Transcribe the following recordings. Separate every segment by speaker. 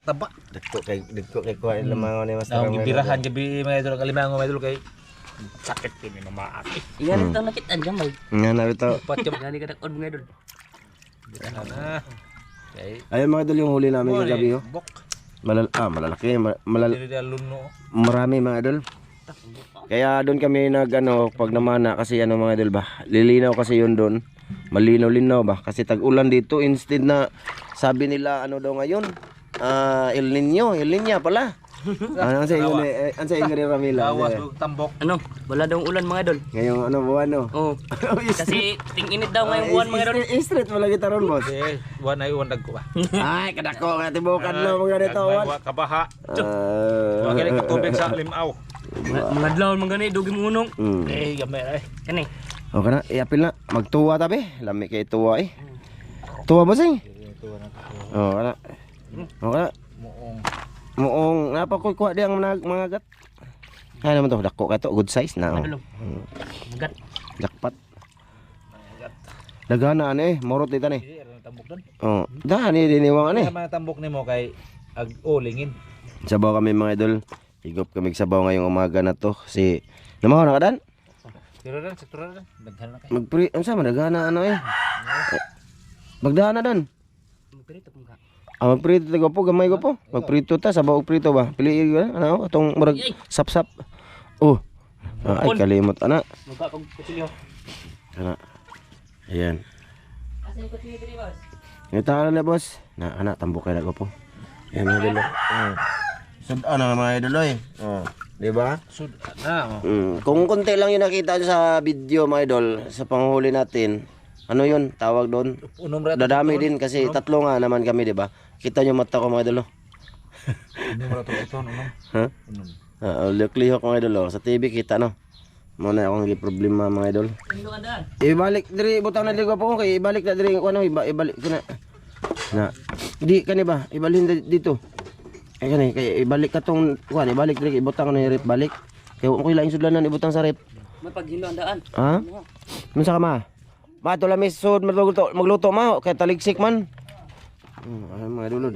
Speaker 1: taba.
Speaker 2: Dagko kay kuha lamang ni mas
Speaker 1: Ang gibirahan gabi mga idol kalimango mga idol kay sakit kini mamaak.
Speaker 3: Iyan ito nakita dyan may.
Speaker 2: nga na bitaw.
Speaker 1: Patyo.
Speaker 3: Gali ka takod mga idol.
Speaker 1: Birahan na. Okay.
Speaker 2: Ayun mga idol yung huli namin kagabi oh.
Speaker 1: Bok.
Speaker 2: Malalaki,
Speaker 1: Dili dia luno.
Speaker 2: marami mga idol. Kaya doon kami pag namana kasi mga idol ba, lilinaw kasi yun doon. Malinaw-linaw ba kasi tag-ulan dito instead na sabi nila daw ngayon, El Niño pala. Ano sa inyo ni Ramila?
Speaker 1: Gawas tambok.
Speaker 3: Ano? Wala daw ulan mga idol.
Speaker 2: Ngayong buwan no?
Speaker 3: Oo. Kasi ting-init daw ngayong buwan mga idol.
Speaker 2: Straight wala kita ron boss.
Speaker 1: Eh, wan ay wan dagko ba.
Speaker 2: Ay kadako nga tibukan lo mga dito wan.
Speaker 1: Kabaha. Wa gali ka tubig sa limaw.
Speaker 3: Mga adlaw mga gani dugi mo unong.
Speaker 1: Eh, gamay ay.
Speaker 3: Kani.
Speaker 2: O kana, iapil na. Magtuwa tabi. Lami kay tuwa eh. Tuwa mo sing? O kana. O kana. Muong napakuha di ang mga gat. Ano naman to? Dako ka to. Good size na.
Speaker 3: Magat.
Speaker 2: Jakpat. Dagana morot dito ni.
Speaker 1: Tambok don.
Speaker 2: Oh, dani diniwang
Speaker 1: Kaya mga tambok nimo kay ag-ulingin.
Speaker 2: Sabaw kami mga idol. Higop kami sabaw ngayong umaga na to. Si namaw na kadan?
Speaker 1: Pero dan sektor dan daghan na kay.
Speaker 2: Magpri unsa man dagana Magdana dan.
Speaker 3: Magpirito pong ka.
Speaker 2: Magprito tago po gamay ko po. Magprito ta sabaw og prito ba. Pili atong murag sapsap. Oh. Ay kalimot ana.
Speaker 3: Magka kog kutsilyo.
Speaker 2: Kana. Ayan.
Speaker 3: Asa yung kutsilyo diri boss?
Speaker 2: Ngita na boss. Na ana tambok kay ko po. Ayan mga idol. Sud ana mga idol oy. Di ba?
Speaker 1: Sud na.
Speaker 2: Kung konti lang yung nakita sa video mga idol sa panghuli natin. Ano yun? Tawag doon? Dadami din kasi tatlo nga naman kami, di ba? Kita nyo mata ko mga idol. Ha? Liklihok mga idol. Sa TV kita no. Muna akong problema mga idol. Ibalik diri butang na diri ko po kay ibalik na diri ko ibalik ko na. Na. Di kani ba? Ibalhin dito. Ay kani kay ibalik ka tong kuan ibalik diri ibutang na rep balik. Kay ko lain sudlanan ibutang sa rep.
Speaker 3: Mapaghindo ang daan.
Speaker 2: Ha? Unsa ka ma? Mato lamis sud magluto ma kay taligsik man. Ay mga idol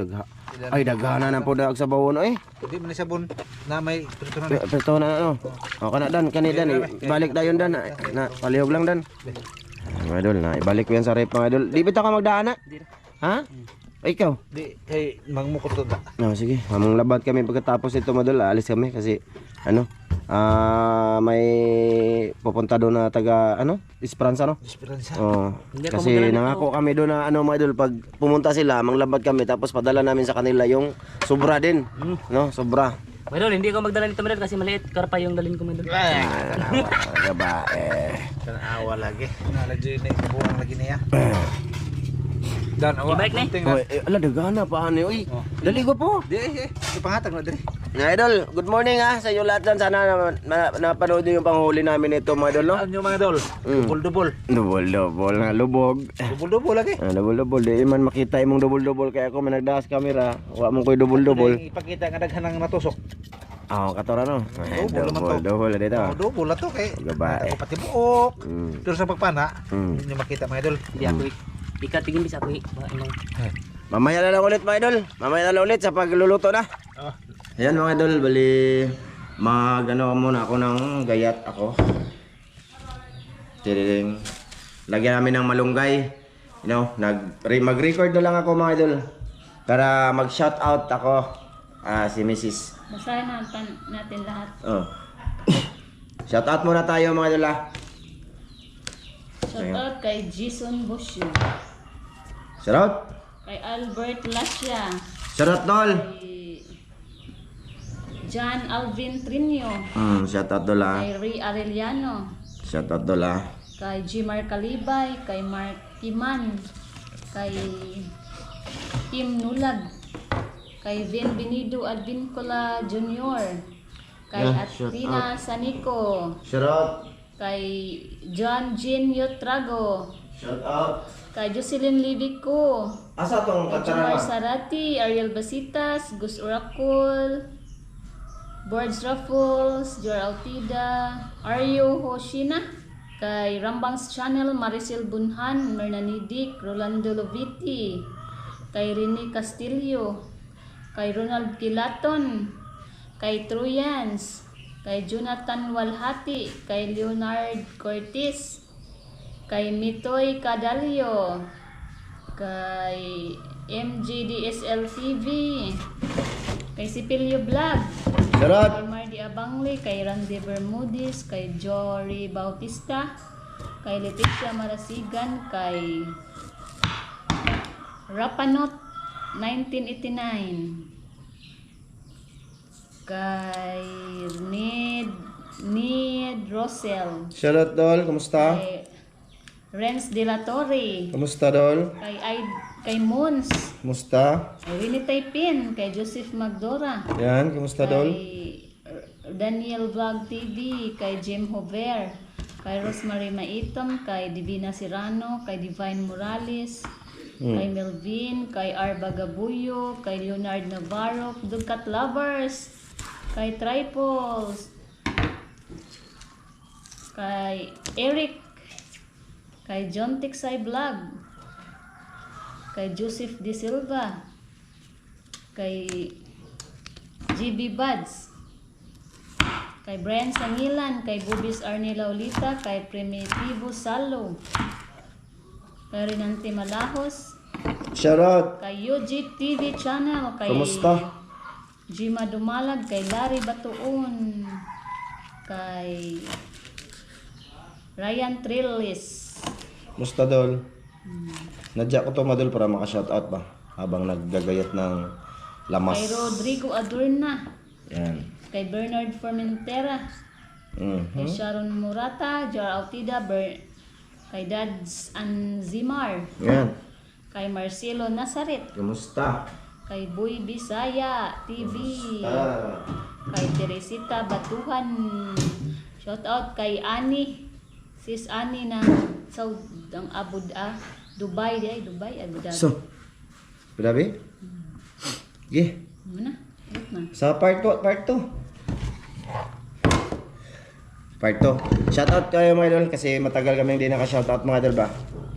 Speaker 2: daghana na po dag sa bawon eh.
Speaker 1: Di man sabon na may prito na.
Speaker 2: Prito na O kana dan kani dan ibalik dayon dan na palihog lang dan. Mga idol na ibalik ko yan sa rep mga idol. Di bitaw ka magdaan na? Ha? Ikaw?
Speaker 1: Di kay mangmukot to da.
Speaker 2: No, sige. Mamang labat kami pagkatapos ito madol. Alis kami kasi may pupunta doon na taga Esperanza no?
Speaker 1: Esperanza.
Speaker 2: Oh. Kasi nangako kami doon na mga idol pag pumunta sila, manglabad kami tapos padala namin sa kanila yung sobra din. No, sobra.
Speaker 3: Madol, hindi ko magdala nito madol kasi maliit karpa yung dalhin ko madol.
Speaker 2: Awa
Speaker 1: lagi. Nalagay na buang lagi niya. Dan awa.
Speaker 3: Ibalik ni.
Speaker 2: Ala dagana pa ani oy. Dali ko po.
Speaker 1: Di ipangatag na diri.
Speaker 2: Nga idol, good morning sa inyo lahat dyan. Sana napanood nyo yung panghuli namin ito mga idol no?
Speaker 1: Ano mga idol? Double.
Speaker 2: Double nga lubog.
Speaker 1: Double lagi.
Speaker 2: Double. Di man makita imong double kaya ako managdaas camera. Wa mo ko'y double.
Speaker 1: Ipakita nga daghan ng natusok.
Speaker 2: Katora no? Double dito.
Speaker 1: Double na to kay.
Speaker 2: Gabae.
Speaker 1: Pati buok. Pero sa pagpana, hindi nyo makita mga idol.
Speaker 3: Hindi ako ikatingin bisa ako
Speaker 2: Mamaya na lang ulit mga idol. Mamaya na lang ulit sa pagluluto na. Ayan mga idol, bali muna ako ng gayat ako. Tiriling. Lagyan namin ng malunggay. Mag-record na lang ako mga idol. Para mag-shout out ako. Si Mrs.
Speaker 4: Basahin natin lahat.
Speaker 2: Shout out muna tayo mga idol
Speaker 4: Shout out kay Jason Bosio.
Speaker 2: Shout out.
Speaker 4: Kay Albert Lascia.
Speaker 2: Shout out tol.
Speaker 4: Kay John Alvin Trinio.
Speaker 2: Shout out dola.
Speaker 4: Kay Ray Arellano.
Speaker 2: Shout out dola.
Speaker 4: Kay Jimar Calibay. Kay Mark Timan. Kay Tim Nulag. Kay Vin Benido Advincula Jr. Kay Atrina Sanico.
Speaker 2: Shout out.
Speaker 4: Kay John Jean Yotrago.
Speaker 2: Shout out.
Speaker 4: Kay Jocelyn Libico.
Speaker 2: Asa tong
Speaker 4: Kay Jomar Sarati, Ariel Basitas, Gus Uracol, Boards Raffles, Jor Altida, Aryo Hoshina, kay Rambang's Channel, Maricel Bunhan, Mernanidik, Rolando Loviti, kay Rene Castillo, kay Ronald Kilaton, kay Truyans, kay Jonathan Walhati, kay Leonard Cortis, kay Mitoy Cadalio, kay MGDSL TV, kay Sipilio Vlog,
Speaker 2: Shoutout.
Speaker 4: kay Mardy Abangli, kay Randy Bermudez, kay Jory Bautista, kay Leticia Marasigan, kay Rapanot 1989, kay Ned Rosel,
Speaker 2: Shoutout Dol, kumusta?
Speaker 4: kay Renz De La Torre,
Speaker 2: Kumusta Dol?
Speaker 4: kay Mons,
Speaker 2: Kumusta?
Speaker 4: kay Winnie Taipin, kay Joseph Magdora,
Speaker 2: Yan, kumusta Dol?
Speaker 4: kay Daniel Vlog TV, kay Jim Hover, kay Rosemary Maitom, kay Divina Serrano, kay Divine Morales, kay Melvin, kay Arba Gabuyo, kay Leonard Navarro, Dugcat Lovers, kay Triples, kay Eric, kay John Tiksay Vlog, kay Joseph De Silva, kay GB Buds, kay Brian Sangilan, kay Bubis Arnie Laulita, kay Primitivo Salo, kay Renante Malahos,
Speaker 2: Shoutout.
Speaker 4: kay UG TV Channel, kay
Speaker 2: Kumusta?
Speaker 4: Jima Dumalag, kay Larry Batuon, kay Ryan Trillis,
Speaker 2: Kumusta Dol? Nadya ko to Madol para maka-shoutout ba? Habang naggagayat ng lamas.
Speaker 4: kay Rodrigo Adorna,
Speaker 2: Yan.
Speaker 4: kay Bernard Formentera, kay Sharon Murata, Jar Altida, kay Dads Anzimar,
Speaker 2: Yan.
Speaker 4: kay Marcelo Nazaret,
Speaker 2: Kumusta?
Speaker 4: kay Boy Bisaya TV,
Speaker 2: Ah.
Speaker 4: kay Teresita Batuhan, shout out kay Ani, sis Ani ng Saudi Dubai, Abu Dhabi.
Speaker 2: So, grabe? Sige.
Speaker 4: Ano na? Ulit na.
Speaker 2: Sa part 2, part 2. Part 2. Shoutout kayo mga idol kasi matagal kami hindi naka-shoutout mga idol ba.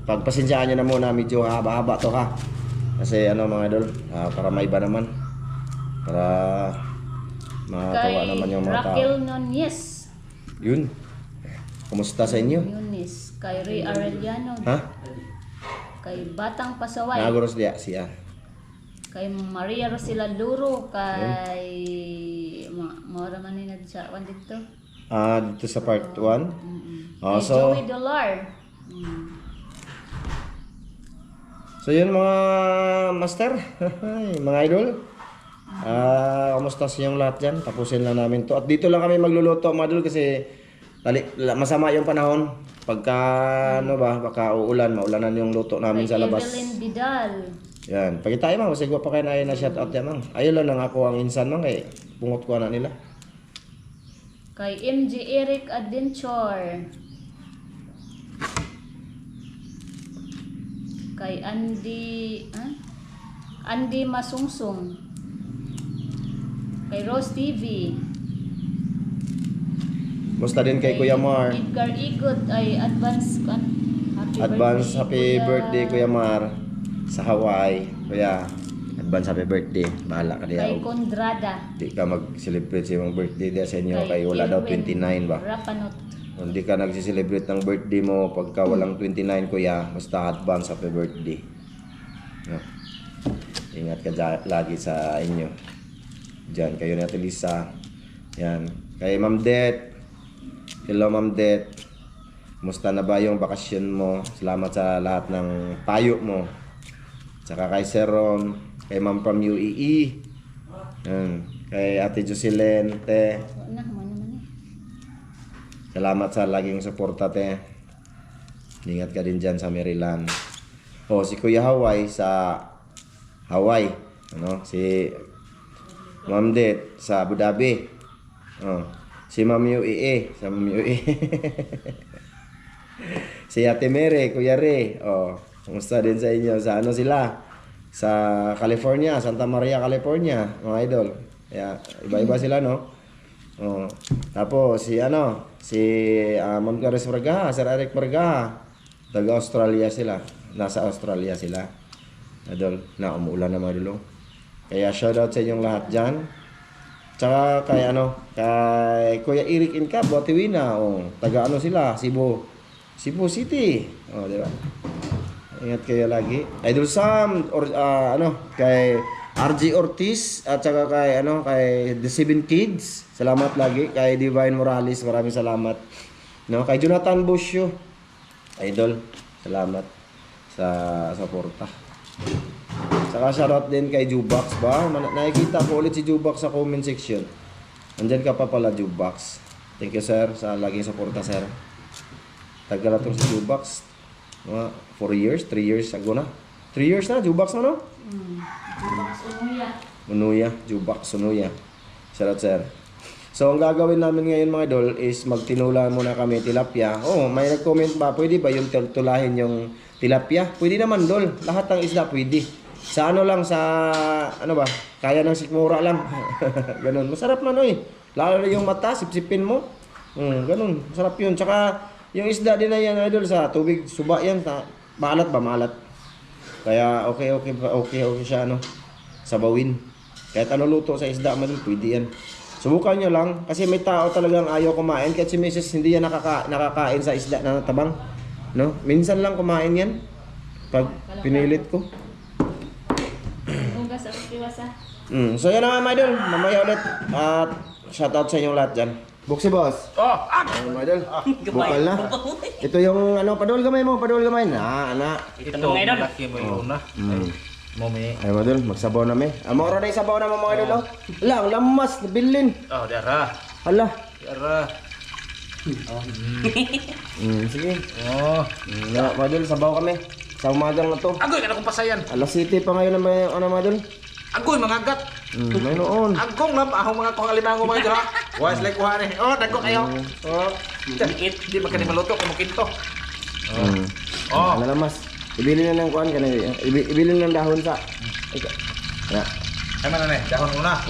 Speaker 2: Pagpasensyaan nyo na muna, medyo haba-haba to ha. Kasi ano mga idol, para maiba naman. Para matawa
Speaker 4: Kay
Speaker 2: naman yung mga tao.
Speaker 4: Raquel Nunez,
Speaker 2: Yun. Kumusta sa inyo?
Speaker 4: Yunis, kay Ray Arellano,
Speaker 2: Ha?
Speaker 4: kay Batang Pasaway,
Speaker 2: Naguros diya siya.
Speaker 4: kay Maria Rosila Luro, kay Maura Maninad sa one dito.
Speaker 2: Dito sa part 1.
Speaker 4: Kay
Speaker 2: So,
Speaker 4: Joey Dolar.
Speaker 2: so yun mga master, mga idol. Kamusta sa inyong lahat dyan? Tapusin lang namin to. At dito lang kami magluluto mga idol kasi masama yung panahon. Pagka ano ba, baka uulan, maulanan yung luto namin
Speaker 4: Kay
Speaker 2: sa labas.
Speaker 4: Evelyn Vidal.
Speaker 2: Yan, pagkita tayo mang, masigwa pa kayo na shoutout yan mang. Ayun lang ako ang insan mang, pungot ko na nila.
Speaker 4: Kay MJ Eric Adventure. Kay Andy Masungsong. Kay Rose TV.
Speaker 2: Musta din kay Kuya Mar.
Speaker 4: Edgar Igot ay
Speaker 2: Advance happy birthday Kuya Mar sa Hawaii. Kuya, advance happy birthday. Bahala ka
Speaker 4: Kay
Speaker 2: diya.
Speaker 4: Kondrada.
Speaker 2: Di ka mag-celebrate sa iyong birthday diya sa inyo kay wala daw
Speaker 4: Erwin
Speaker 2: 29 ba.
Speaker 4: Rapanot.
Speaker 2: Hindi ka nag-celebrate ng birthday mo pagka walang 29 kuya, basta advance happy birthday. No. Ingat ka lagi sa inyo. Diyan kayo ni Ate Lisa. Yan. Kay Ma'am Det. Hello Ma'am Det. Musta na ba yung bakasyon mo? Salamat sa lahat ng payo mo. Tsaka kay Sir Ron, kay Ma'am from UAE. Yan. Kay Ate Jocelyn, te.
Speaker 4: Wala na, naman eh.
Speaker 2: Salamat sa laging suporta, te. Ingat ka din dyan sa Maryland. Si Kuya Hawaii sa Hawaii. Si Ma'am Det sa Abu Dhabi. Si Ma'am UAE sa Ma'am UAE. Si Ate Mere, Kuya Re. Kumusta din sa inyo? Sa ano sila? Sa California, Santa Maria, California, mga idol. Kaya iba-iba sila, no? Tapos si Ma'am Caris Marga, Sir Eric Marga, taga Australia sila. Nasa Australia sila. Idol, na umuulan na mga idol. Kaya shoutout sa inyong lahat dyan. Tsaka kay kay Kuya Eric Inca, Botiwina, taga sila, Cebu City. Di ba? Ingat kayo lagi. Idol Sam or kay RG Ortiz at saka kay The Seven Kids. Salamat lagi kay Divine Morales, maraming salamat. No, kay Jonathan Busio. Idol, salamat sa suporta. Saka shoutout din kay Jubax ba? Nakikita ko ulit si Jubax sa comment section. Andyan ka pa pala, Jubax. Thank you, sir, sa laging suporta, sir. Tagal na si Jubax. 4 years, 3 years ago na. 3 years na, Jubax na, no?
Speaker 4: Jubax Unuya.
Speaker 2: Unuya, Jubax Unuya. Shoutout, sir. So, ang gagawin namin ngayon, mga idol, is magtinula muna kami tilapia. May nag-comment ba? Pwede ba yung tulahin yung tilapia? Pwede naman, dol. Lahat ng isda pwede. Sa lang, kaya ng sikmura lang. Ganun. Masarap man, Lalo na yung mata, sipsipin mo. Ganun. Masarap yun. Tsaka, yung isda din na yan, idol, sa tubig, suba yan. Maalat ba? Maalat. Kaya, okay siya, sabawin. Kahit ano luto sa isda, pwede yan. Subukan nyo lang. Kasi may tao talagang ayaw kumain. Kahit si Mrs. hindi yan nakakain sa isda na tabang. No? Minsan lang kumain yan. Pag pinilit ko.
Speaker 4: Ugas at kiwasa.
Speaker 2: So yan na mga idol, mamaya ulit at shoutout sa inyong lahat dyan. Buksi boss. Mga idol, bukal na. Ito yung padol gamay mo,
Speaker 3: Ito na mga idol.
Speaker 1: Laki mo yung una. Momi.
Speaker 2: Ay mga idol, magsabaw na may. Amora na yung sabaw na mga idol. Lang, lamas, nabilin.
Speaker 1: Diara.
Speaker 2: Hala.
Speaker 1: Diara.
Speaker 2: Sige. Mga idol, sabaw kami. Sa umagang na to.
Speaker 1: Agoy, kung pasayan.
Speaker 2: Alas City pa ngayon na may mga idol.
Speaker 1: Agoy, mga gat.
Speaker 2: May noon.
Speaker 1: Agong na, ahong mga kong alimango mga idol, ha? Wise like kuha ni. Dagko kayo. Hindi magkani maluto, kumukinto.
Speaker 2: Lamas. Ibili na ng kuhan ka na. Ibili ng dahon sa. Na.
Speaker 1: Ay man na, dahon muna.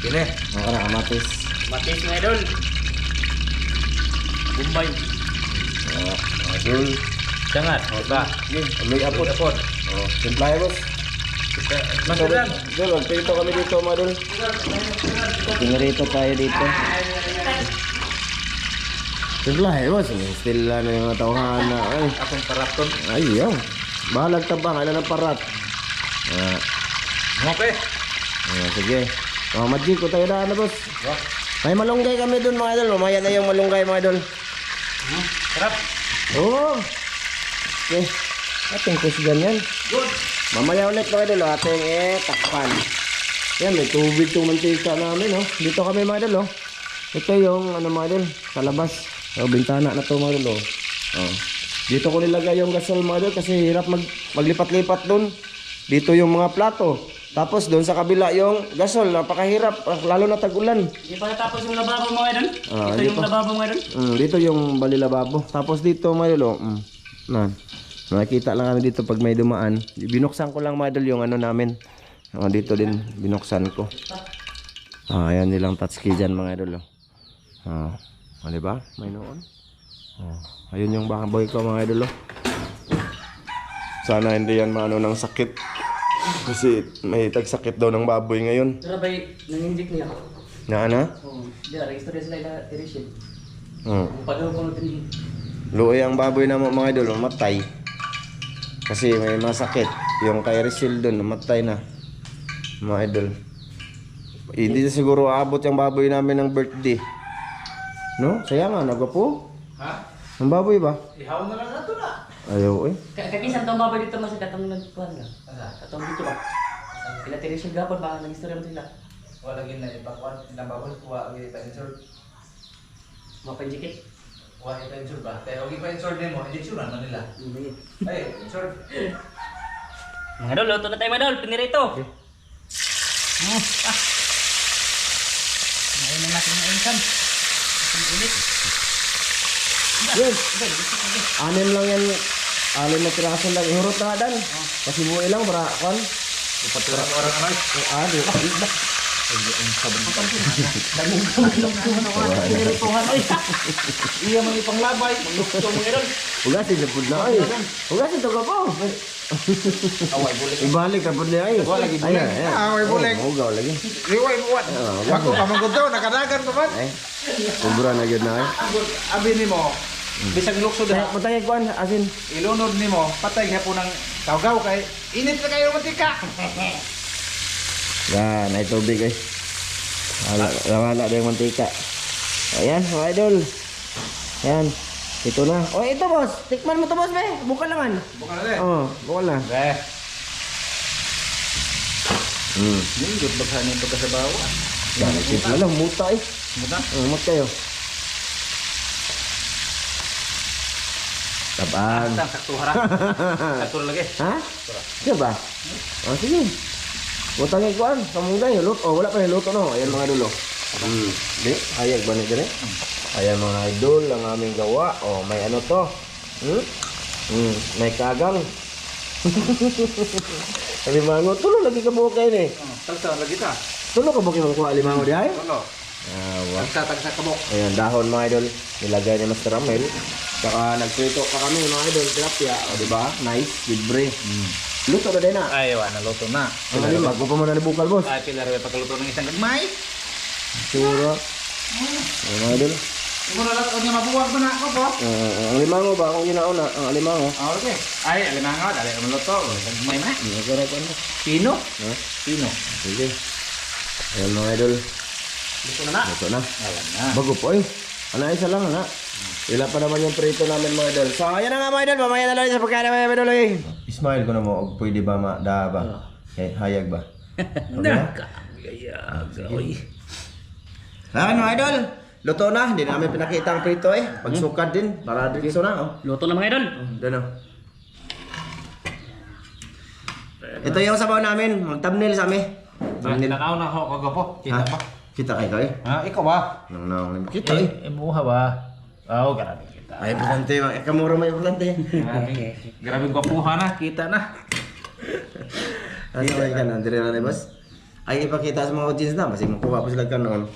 Speaker 1: Pili.
Speaker 2: Mga na, kamatis.
Speaker 3: Matis mga idol. Bombay.
Speaker 2: Idol.
Speaker 1: Jangan, ba?
Speaker 2: Aloy apod. Simplay boss.
Speaker 1: Masudan.
Speaker 2: Dol, magpito kami dito mga dol. Pinarito tayo dito. Simplay boss. Still yung mga tauhan na.
Speaker 1: Akong paraton.
Speaker 2: Ayaw. Bahalag tabang. Alam ng parat.
Speaker 1: Okay.
Speaker 2: Sige. Madjig ko tayo na boss. May malunggay kami dun mga idol. Mamaya na yung malunggay mga idol.
Speaker 1: Sarap.
Speaker 2: Okay. Ating kusgan yan.
Speaker 1: Good.
Speaker 2: Mamaya ulit mga idol. Ating takpan. Yan, may tubig itong mantika namin. Dito kami mga idol. Ito yung mga idol. Sa labas. Bintana na ito mga idol. Dito ko nilagay yung gasol mga idol. Kasi hirap maglipat-lipat dun. Dito yung mga plato. Tapos doon sa kabila yung gasol, napakahirap, lalo na tag-ulan.
Speaker 3: Hindi pa natapos yung lababo mga idol. Ito
Speaker 2: dito.
Speaker 3: yung lababo mga idol.
Speaker 2: Dito yung bali lababo. Tapos dito mga idol, nakikita lang kami dito pag may dumaan. Binuksan ko lang mga idol yung namin. Dito din binuksan ko. Ayan nilang touchkey dyan mga idol. Diba? May noon. Ayun yung baboy ko mga idol. Sana hindi yan maano ng sakit. Kasi may tagsakit daw ng baboy ngayon.
Speaker 3: Tara ba nangindik niya?
Speaker 2: Na?
Speaker 3: Diyan, istorya sila i-receive. Padaw ko natin.
Speaker 2: Luoy ang baboy na mga idol, mamatay. Kasi may masakit. Yung kay Rizal doon, namatay na. Mga idol. Hindi na siguro aabot yung baboy namin ng birthday. No? Saya nga, nagwapo.
Speaker 1: Ha?
Speaker 2: Ang baboy ba?
Speaker 1: Ihaw na lang nato na.
Speaker 2: Ayaw
Speaker 3: Kakisan itong baboy dito mas katong nagkuhan nga. Katong dito ba? Sila tirisyon gapon ba? Nag-istorya mo sila.
Speaker 1: Wala lagi na ipakuan. Nababos kuha lagi pa-insert.
Speaker 3: Mapanjikit.
Speaker 1: Kuha ipa-insert ba? Kaya huwag ipa-insert din mo. Injectionan man nila. Ay, insert.
Speaker 3: Mga idol, luto na tayo mga idol. Pinirito. Ngayon na natin ang income. Ulit.
Speaker 2: Yes. Anim lang yan. Anim na piraso lang. Ihurot na dan. Kasi buhay lang para kon.
Speaker 1: Ipatulang orang anay.
Speaker 2: Di.
Speaker 3: Iya mga ipanglabay. Mga luto mga idol.
Speaker 2: Hugasin na pud na. Hugasin to ka po.
Speaker 1: Away bulik.
Speaker 2: Ibalik ka pud ay.
Speaker 1: Wala lagi bulik.
Speaker 2: Ayan, ayan.
Speaker 1: Away bulik.
Speaker 2: Ugaw lagi.
Speaker 1: Liway buwan. Ako pa magudto nakadagan pa man.
Speaker 2: Ay. Sobra na gyud na ay.
Speaker 1: Abi nimo. Bisag lukso
Speaker 2: Kaya matay kuan asin.
Speaker 1: ilunod nimo, patay nga po ng kawgaw kay init na kayo mantika.
Speaker 2: Yan, ay tubig ay. Wala na yung mantika. Ayan, mga idol. Ayan. Ito na. Oh, ito boss. Tikman mo to boss, be. Bukal naman.
Speaker 1: Bukan na rin.
Speaker 2: Oh, bukal na.
Speaker 1: Eh,
Speaker 2: Hmm.
Speaker 1: yung good baghan nito ka sa bawa.
Speaker 2: Yan, isip na lang. Muta eh.
Speaker 1: Muta?
Speaker 2: Mut kayo. Tabang.
Speaker 1: Sakto hara. Sakto lagi.
Speaker 2: Ha? Sige ba? Oh, sige. Utangin ko an. Kamunday. Luto. Oh, wala pa yung luto no. Ayan mga dulo. Di, ayag ba na dyan eh? Ayan mga idol, ang aming gawa. Oh, may ano to? May kagang. Alimango. Tulo lagi ka buhok kayo eh.
Speaker 1: Tagsa lagi ta.
Speaker 2: Tulo ka buhok yung kuha alimango di ay?
Speaker 1: Tulo.
Speaker 2: Ah,
Speaker 1: Tagsa kabok.
Speaker 2: ayan, dahon mga idol. Nilagay ni Master Ramel. Saka nagprito pa kami mga idol. Tilapia. O diba? Nice. Libre. Luto na din na.
Speaker 1: Ay, wala luto na.
Speaker 2: Ang alimag. Kung pa mo na nabukal boss.
Speaker 1: Ay, pila rin pagkaluto ng isang gagmay.
Speaker 2: Sura. Ayan mga idol.
Speaker 1: Imo na lang niya mabuwag ba na ako po?
Speaker 2: Ang limango ba? Kung ginauna, ang alimango.
Speaker 1: Ah, okay. Ay, alam nga, dali ang luto. Gagmay na.
Speaker 2: Masarap ano?
Speaker 1: Pino?
Speaker 2: Ha?
Speaker 1: Pino.
Speaker 2: Sige. Ayan mga idol.
Speaker 1: Luto na na.
Speaker 2: Ito na.
Speaker 1: Alam na.
Speaker 2: Bago po eh. Ano isa lang na. Ila pa naman yung prito namin mga idol. So ayan na nga mga idol. Mamaya na lang sa pagkain mga idol eh. Ismail ko na mo. Og pwede ba da ba? Kahit hayag ba? Ayan mga idol. Luto na. Hindi namin pinakita ang prito eh. Pagsukad din. Para dito na oh.
Speaker 3: Luto na mga idol.
Speaker 2: Doon oh. Ito yung sabaw namin. Mag-thumbnail sa amin.
Speaker 1: Thumbnail na na ako kagapo. Kita
Speaker 2: Ha?
Speaker 1: pa.
Speaker 2: Kita kayo kayo.
Speaker 1: Ha, ikaw ba?
Speaker 2: Nang kita eh.
Speaker 1: Imuha ba? Oo, grabe kita.
Speaker 2: Ay, importante. Kamura may importante.
Speaker 1: Grabe gwapuha na, kita na.
Speaker 2: Ano ka na? Dire na boss. Ay, ipakita sa mga audience na. Kasi makuha po sila ka noon.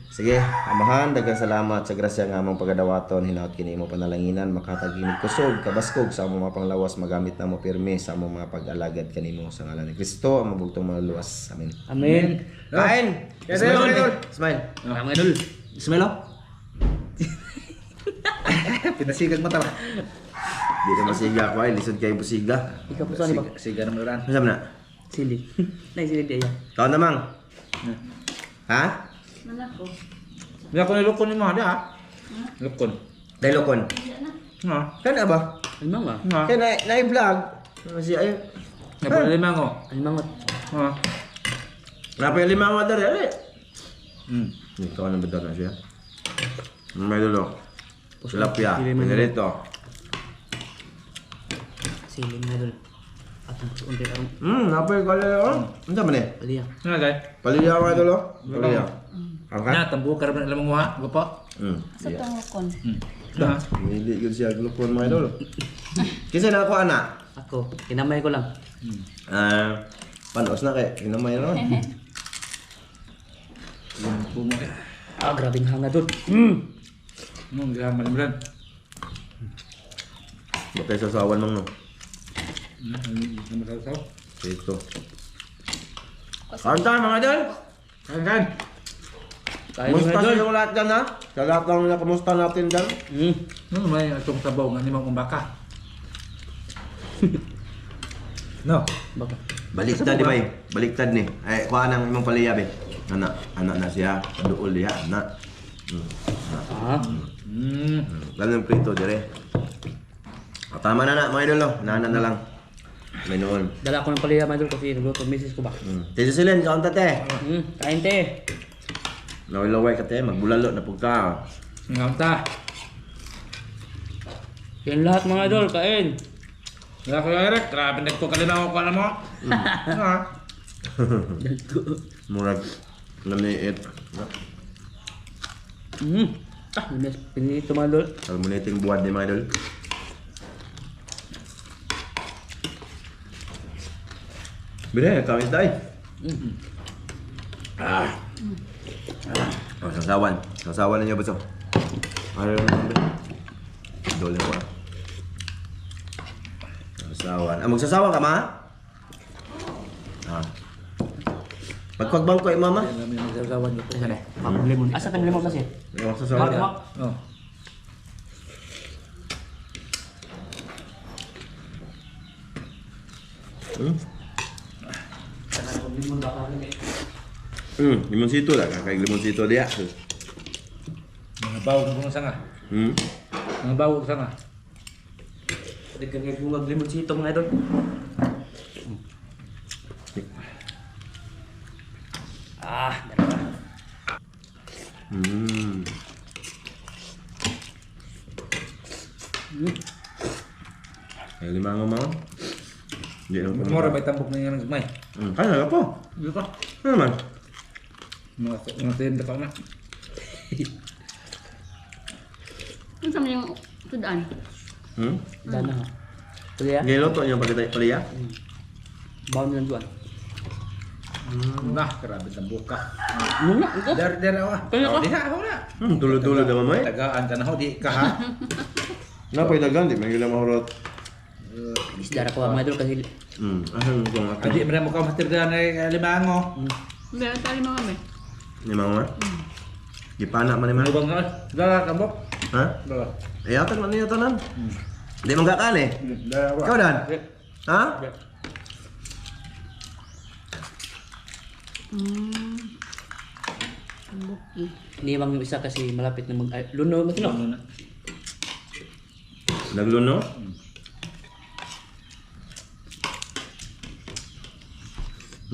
Speaker 2: Sige, amahan. Dagang salamat sa grasya nga among pagadawaton. Hinaot kini mo panalanginan. Makataginig kusog, kabaskog sa among mga panglawas. Magamit na mo pirmi sa among mga pag-alagad kanimo sa ngalan ni Kristo. Ang mabugtong mga luwas. Amen.
Speaker 3: Amen.
Speaker 2: Kain!
Speaker 1: Yes,
Speaker 2: Smile!
Speaker 1: idol.
Speaker 2: Smile!
Speaker 3: Mga idol. Smell oh.
Speaker 1: Pinasigag mo tara.
Speaker 2: Di na masiga ko ay. Lisod kayo busiga.
Speaker 3: Ikaw po saan ba?
Speaker 1: Siga ng ulan.
Speaker 2: Masama na?
Speaker 3: Sili. Nay sili dia.
Speaker 2: Kaon namang? Ha?
Speaker 4: Manako.
Speaker 1: Hindi ako nilukon ni mga ha? Lukon.
Speaker 2: Dahil lokon.
Speaker 1: Ha?
Speaker 2: Kan ba?
Speaker 3: Alimang ba?
Speaker 1: Ha?
Speaker 2: Kaya na-vlog. Masih ayo.
Speaker 1: Napalimang ko.
Speaker 3: Alimangot.
Speaker 1: Ha?
Speaker 2: Kenapa yang 5 watt dari?
Speaker 1: Hmm.
Speaker 2: Ni kawan betul na siya. May dulu. Tilapia, pinirito.
Speaker 3: Sili mga idol. Atong unti karong
Speaker 2: Apa yung kaya yun? Ano man eh?
Speaker 3: aliya.
Speaker 1: Nga gay.
Speaker 2: Paliya mga dulu. Paliya. Ang ka?
Speaker 1: Nga, tambuo ka rin alam mo ha? Gapa?
Speaker 4: Sa tangokon.
Speaker 1: Ha?
Speaker 2: Hindi ko siya glupon mga dulu. Kasi na ako anak.
Speaker 3: Ako, kinamay ko lang.
Speaker 2: Panos na kay. Inamay na naman.
Speaker 3: Ah, grabing hanga doon.
Speaker 1: Hindi ka malimulan.
Speaker 2: Bakit sasawan mong no?
Speaker 1: Ano ka sa?
Speaker 2: Ito. Kanta mga dul.
Speaker 1: Kan?
Speaker 3: Kain mga
Speaker 2: Kumusta
Speaker 3: idol.
Speaker 2: sa lahat dyan ha? Sa lahat lang na kumusta natin dyan?
Speaker 1: Ano may itong sabaw nga ni mga baka? No.
Speaker 3: Baka.
Speaker 2: Baliktad di ba eh? Baliktad ni. Ay, kuha nang imong paliya be. Anak na siya. Paduol diya, anak.
Speaker 3: Ah.
Speaker 2: Ganun prito dire. O, tama na mga idol no. Nana na lang. May noon.
Speaker 3: Dala ko ng paliya mga idol kasi nagluto misis ko ba.
Speaker 2: Tito Silen, kaunta te.
Speaker 3: Kain te.
Speaker 2: Laway-laway ka te, magbulalo na pug ka.
Speaker 1: Ngam ta.
Speaker 3: Yan lahat mga idol, kain.
Speaker 1: Wala ko Eric, grabe nagkukalinaw ko alam mo. Ha?
Speaker 2: Murag namiit.
Speaker 3: Ah, pinito mga idol.
Speaker 2: Salmoniting buwad ni mga idol. Bire, kami tayo. Oh, sasawan. Sasawan na niyo ba ito? Ano lang naman ba? Dole ko. Sawan. Ah, magsasawa ka, ma? Ah. Magpagbang ko, mama?
Speaker 5: Kami magsasawan ko.
Speaker 3: Isa na. Mga lemon. Asa tang lemon kasi?
Speaker 2: Magsasawa ka.
Speaker 5: Oh.
Speaker 3: Lemon ba ka ni?
Speaker 2: Limonsito lah. Kakak limonsito dia.
Speaker 5: Mga bawog ko sa nga. Mga bawog sa nga.
Speaker 3: Pwede kang ibungag lemon sito mga idol. Dalawa.
Speaker 2: Ay, lima nga mau. Hindi lang po.
Speaker 5: Mura may tambok na yan ng may.
Speaker 2: Kaya nga po.
Speaker 5: Di ba?
Speaker 2: Ano naman?
Speaker 5: Mga tinda ka na.
Speaker 4: Ano sa yung tudaan?
Speaker 3: Dana ha. Tuloy ah.
Speaker 2: Gelo to yung pagkatay paliya.
Speaker 3: Baon lang doon.
Speaker 5: Nah, grabe ng buka.
Speaker 3: Muna, ito.
Speaker 5: Dar awa.
Speaker 3: Kaya ka?
Speaker 5: Diha ako na.
Speaker 2: Tulo-tulo naman may.
Speaker 5: Tagaan ka na ho, di ka ha.
Speaker 2: Napay dagan di may gila mahurot.
Speaker 3: Isdara ko mga idol kasi
Speaker 2: Asan ko nga.
Speaker 5: Adi mo ka matirda na limango.
Speaker 4: Hindi, tali mga kami.
Speaker 2: Ni mga ma. Gipana man ni man.
Speaker 5: Lubang ka. Dala tambok.
Speaker 2: Ha?
Speaker 5: Dala.
Speaker 2: Ayatan man niya tanan. Di man kakali.
Speaker 5: Dala.
Speaker 2: Ikaw dan? Ha?
Speaker 4: Buki.
Speaker 3: iniwang yung isa kasi malapit na luno mo sino?
Speaker 2: Nagluno?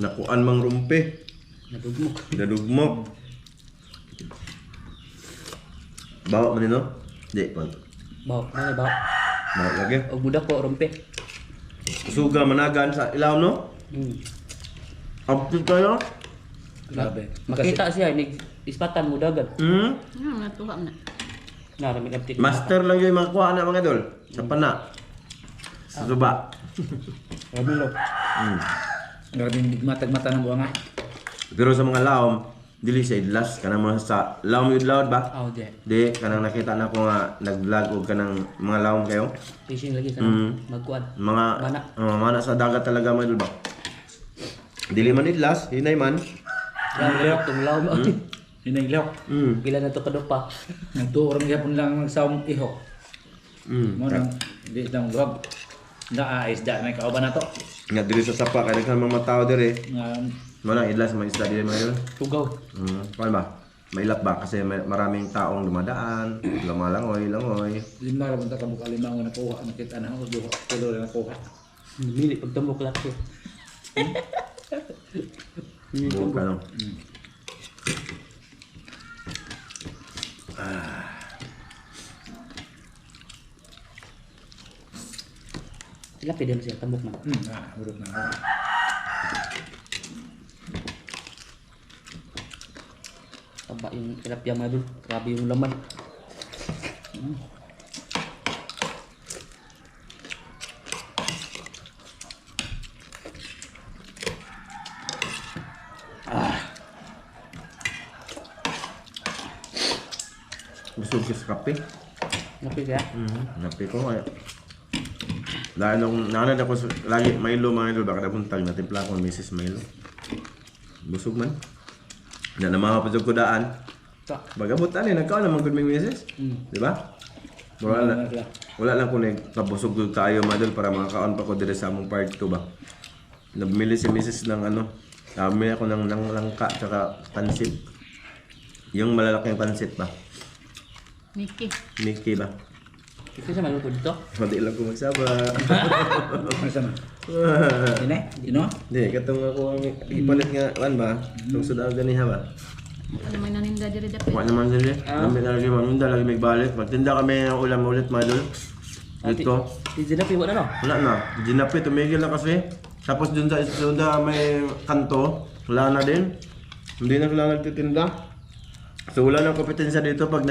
Speaker 2: Nakuan mang rumpe.
Speaker 3: Nadugmok.
Speaker 2: Dadugmok. Bawa man nino? Di pa.
Speaker 3: Bawa, mana bawa.
Speaker 2: Bawa lagi.
Speaker 3: Og budak ko rompe.
Speaker 2: Suga managan sa ilaw no? Abdul kayo?
Speaker 5: Grabe.
Speaker 3: Makita siya ni ispatan mo dagat.
Speaker 2: Hmm?
Speaker 4: Ano, natuha na.
Speaker 3: Naramig update.
Speaker 2: Master lang yung makuha na mga idol. Sa pana. Sa suba.
Speaker 3: Ramilo.
Speaker 5: Grabe matag mata ng buwanga.
Speaker 2: Pero sa mga laom, dili siya idlas. Kanang mga sa laom yun laod ba?
Speaker 3: Oh, di.
Speaker 2: Di, kanang nakita na ko nga nag-vlog o kanang mga laom kayo.
Speaker 3: Fishing lagi sa magkuan.
Speaker 2: Mga
Speaker 3: Mana.
Speaker 2: mana sa dagat talaga mga idol ba? Dili man idlas, hinay man.
Speaker 3: Grabe tumlaw mo.
Speaker 5: Hinaylaw.
Speaker 3: Pila na to kadupa.
Speaker 5: Nagtuurang yapon lang nagsawang iho. Mo nang di lang luwag. Naais da may kauban na to.
Speaker 2: Nga dili sa sapa kay daghan mga tao dire.
Speaker 5: Nga
Speaker 2: Mana idlas mga isda dili mga idol.
Speaker 3: Tugaw.
Speaker 2: Paano ba? Mailap ba? Kasi maraming taong dumadaan, lumalangoy.
Speaker 5: lima ra punta ka buka lima nga nakuha nakita na ako duha kilo na nakuha.
Speaker 3: Mili pagtambok lang ko.
Speaker 2: Buka no.
Speaker 3: Sila pwede mo siya tambok man.
Speaker 5: Urot na ako.
Speaker 3: Taba yung tilapia mga dul. Grabe yung laman.
Speaker 2: Busog ka sa kape.
Speaker 3: Napi kaya?
Speaker 2: Napi ko kaya. Dahil nung nanad ako lagi Milo mga idol, baka nabuntag na timpla ko Mrs. Milo. Busog man. Na namahapad ko daan. Bagabutan eh, nagkaon naman kung may Mrs. Di ba? Wala lang kung nagpabusog ko tayo mga idol para makakaon pa ko dire sa among part 2 ba. Nabili si Mrs. ng ano, bumili ako ng langka tsaka pansit. Yung malalaking pansit ba? Mickey ba?
Speaker 3: Ito siya maluto dito?
Speaker 2: Hindi lang ko magsaba.
Speaker 5: Asa na? Ine? Ino?
Speaker 2: Hindi, katong ako ang ipalit nga, kan ba? Itong sudaw ganiha ba?
Speaker 4: Ano may naninda diri dapat?
Speaker 2: Kuha naman din eh. Kami talaga mamunda, lagi may balik. Magtinda kami ng ulam ulit, mga idol. Dito.
Speaker 3: Si Zinapi wala no?
Speaker 2: Wala na. Ginapi, tumigil na kasi. Tapos dun sa may kanto, wala na din. Hindi na sila nagtitinda. So wala nang kompetensya dito pag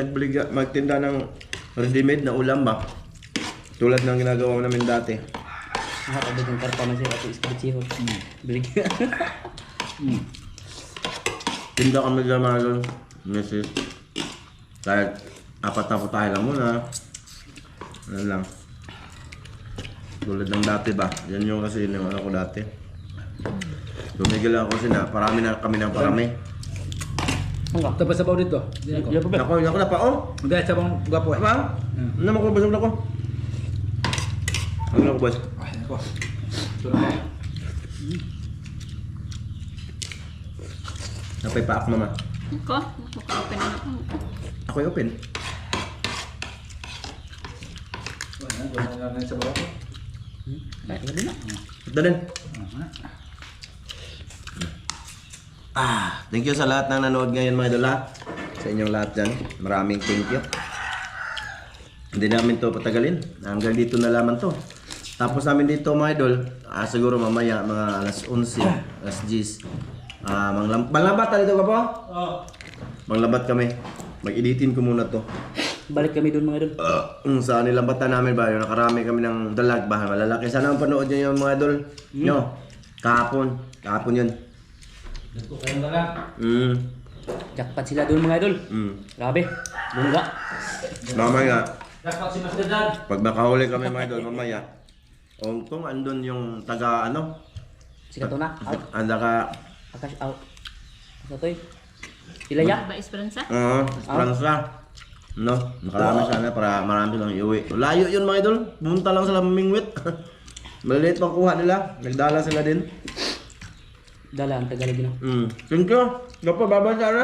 Speaker 2: magtinda ng ready-made na ulam ba? Tulad ng ginagawa namin dati.
Speaker 3: Nakakabot yung karpa man siya at ispitsihon. Bilig.
Speaker 2: Tinda kami dyan mga idol. Mrs. Kahit apat na putahe lang muna. Ano lang. Tulad ng dati ba? Yan yung kasi yung ano ko dati. Tumigil ako kasi na parami na kami ng parami.
Speaker 3: Enggak.
Speaker 5: Tapos sabaw dito. Hindi
Speaker 3: Ya,
Speaker 5: ako.
Speaker 3: Beb.
Speaker 2: Ako na pa oh.
Speaker 5: Hindi, sabang gwapo eh.
Speaker 2: Apa? Ano mo ko busog na ko? Ano ko boss?
Speaker 5: Ay, ako. Ito na ba?
Speaker 2: Napay paak mama.
Speaker 4: Ako, maka-open na ako.
Speaker 2: Ako open.
Speaker 5: Wala, gawin na yung sabaw ako.
Speaker 3: Baik, tadi nak.
Speaker 2: Ito din. Thank you sa lahat ng nanood ngayon mga idol ha. Sa inyong lahat dyan. Maraming thank you. Hindi namin to patagalin. Hanggang dito na lamang to. Tapos namin dito mga idol, siguro mamaya mga alas 11, alas 10. Manglambat dito ka po?
Speaker 5: Oo.
Speaker 2: Manglambat kami. Mag-editin ko muna to.
Speaker 3: Balik kami doon mga idol.
Speaker 2: Sa nilambatan namin ba, yung nakarami kami ng dalag ba, malalaki. Sana ang panood nyo yung mga idol. Nyo, kahapon yun.
Speaker 5: Dito kayo na lang.
Speaker 3: Jackpot sila doon mga idol. Grabe. Bungga.
Speaker 2: Mamaya,
Speaker 5: Dapat si Master Dan.
Speaker 2: pag makahuli kami mga idol, mamaya, kung andun yung taga ano,
Speaker 3: Sika to na. Out.
Speaker 2: anda ka,
Speaker 3: Akash out. Ano to eh? Pilaya.
Speaker 4: Ba Esperanza?
Speaker 2: Esperanza. No, nakarami sana para marami lang iuwi. Layo yun mga idol, pumunta lang sila Mingwit. Maliliit pang kuha nila, nagdala sila din.
Speaker 3: Dala ang Tagalog na.
Speaker 2: Thank you. Gapa, baba sana.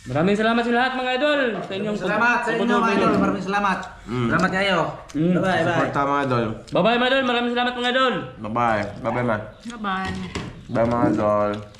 Speaker 3: Maraming salamat sa lahat mga idol. Sa inyong
Speaker 5: Salamat sa inyo mga idol. Maraming salamat. Salamat kayo. Bye-bye.
Speaker 2: Suporta mga idol.
Speaker 3: Bye bye mga idol. Maraming salamat mga idol.
Speaker 2: Bye-bye. Bye-bye man.
Speaker 4: Bye-bye.
Speaker 2: Bye mga idol.